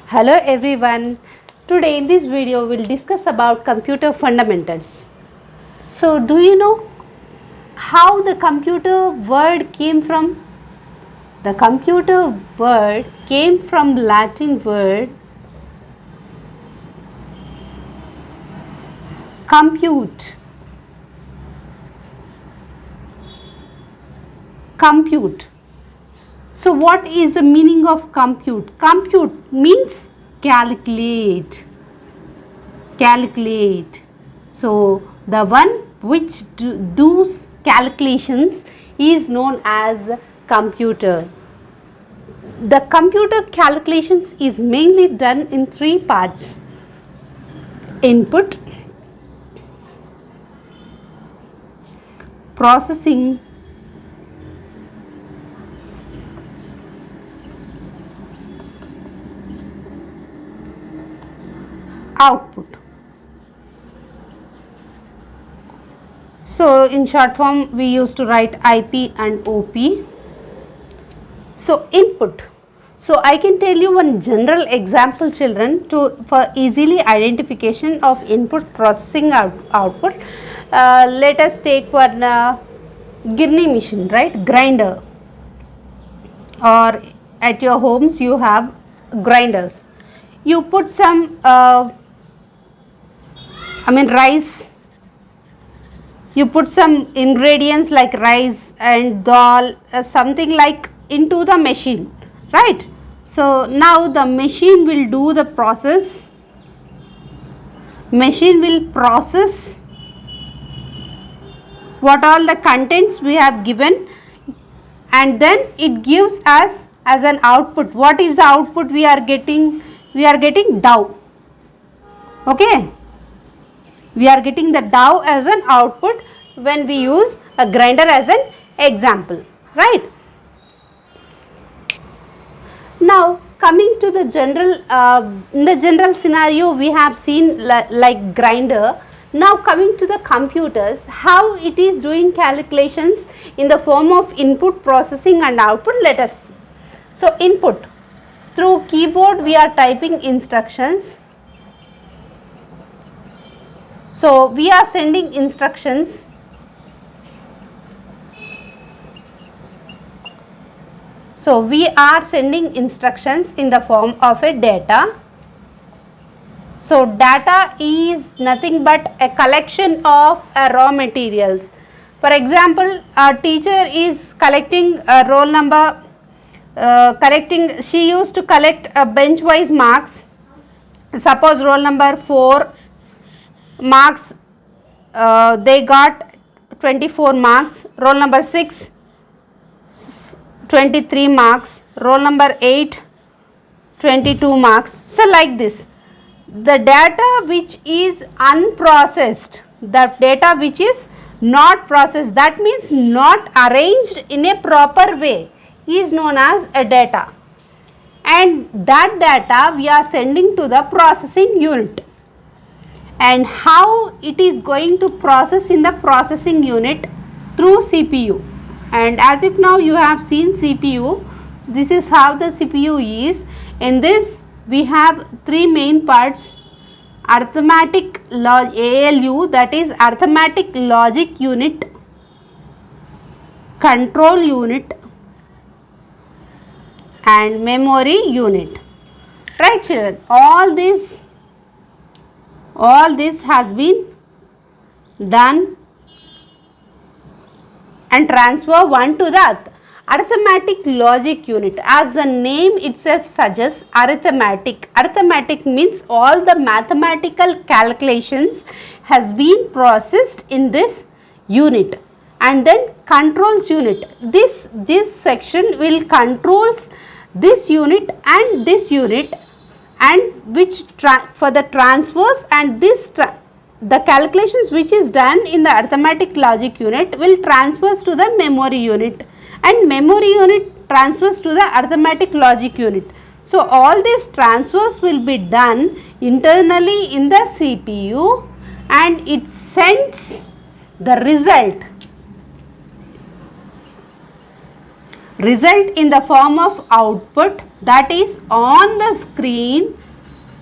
Hello everyone. Today in this video we'll discuss about computer fundamentals. So do you know how the computer word came from? The computer word came from Latin word compute. Compute. So what is the meaning of compute? Compute means calculate. Calculate. So the one which does calculations is known as computer. The computer calculations is mainly done in three parts: input, processing, output. So in short form we used to write IP and OP. So input. So I can tell you one general example, children, for easily identification of input, processing, output. Let us take one girni machine, right? Grinder. Or at your homes you have grinders. You put some rice. You put some ingredients like rice and dal, something like into the machine, right? So now the machine will do the process. Machine will process what all the contents we have given, and then it gives us as an output. What is the output we are getting? We are getting dough. Okay, we are getting the dough as an output when we use a grinder as an example, right? Now coming to the general, in the general scenario we have seen like grinder. Now coming to the computers, how it is doing calculations in the form of input, processing and output, let us see. So input, through keyboard we are typing instructions. So we are sending instructions. So we are sending instructions in the form of a data. So data is nothing but a collection of raw materials. For example, a teacher is collecting a roll number, she used to collect a bench wise marks. Suppose roll number 4 marks, they got 24 marks, roll number 6 23 marks, roll number 8 22 marks. So like this, the data which is unprocessed, the data which is not processed, that means not arranged in a proper way, is known as a data, and that data we are sending to the processing unit. And how it is going to process in the processing unit? Through CPU. And as if now you have seen CPU, this is how the CPU is. In this we have three main parts: arithmetic ALU, that is arithmetic logic unit, control unit and memory unit, right children? All this has been done and transfer one to the other. Arithmetic logic unit, as the name itself suggests, arithmetic means all the mathematical calculations has been processed in this unit. And then controls unit, this section will controls this unit and this unit, and which for the transfers, and this the calculations which is done in the arithmetic logic unit will transfers to the memory unit, and memory unit transfers to the arithmetic logic unit. So all these transfers will be done internally in the CPU, and it sends the result result in the form of output, that is on the screen.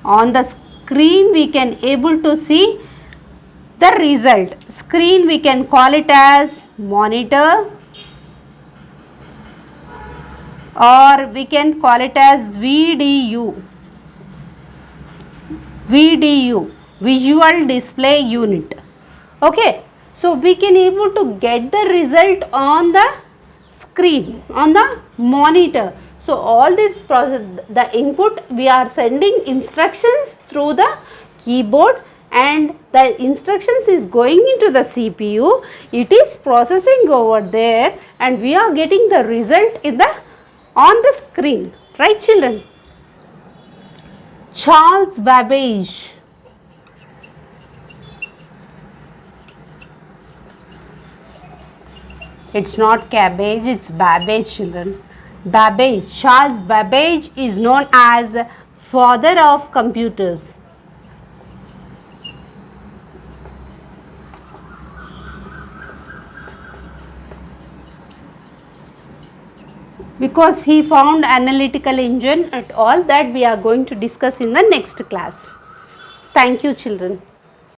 On the screen we can able to see the result. Screen we can call it as monitor, or we can call it as VDU. VDU, visual display unit. Okay, so we can able to get the result on the screen, on the monitor. So all this process, the input, we are sending instructions through the keyboard, and the instructions is going into the CPU. It is processing over there, and we are getting the result in the on the screen, right children? Charles Babbage. It's not cabbage, it's Babbage children. Babbage, Charles Babbage is known as father of computers. Because he found analytical engine and all that we are going to discuss in the next class. Thank you children.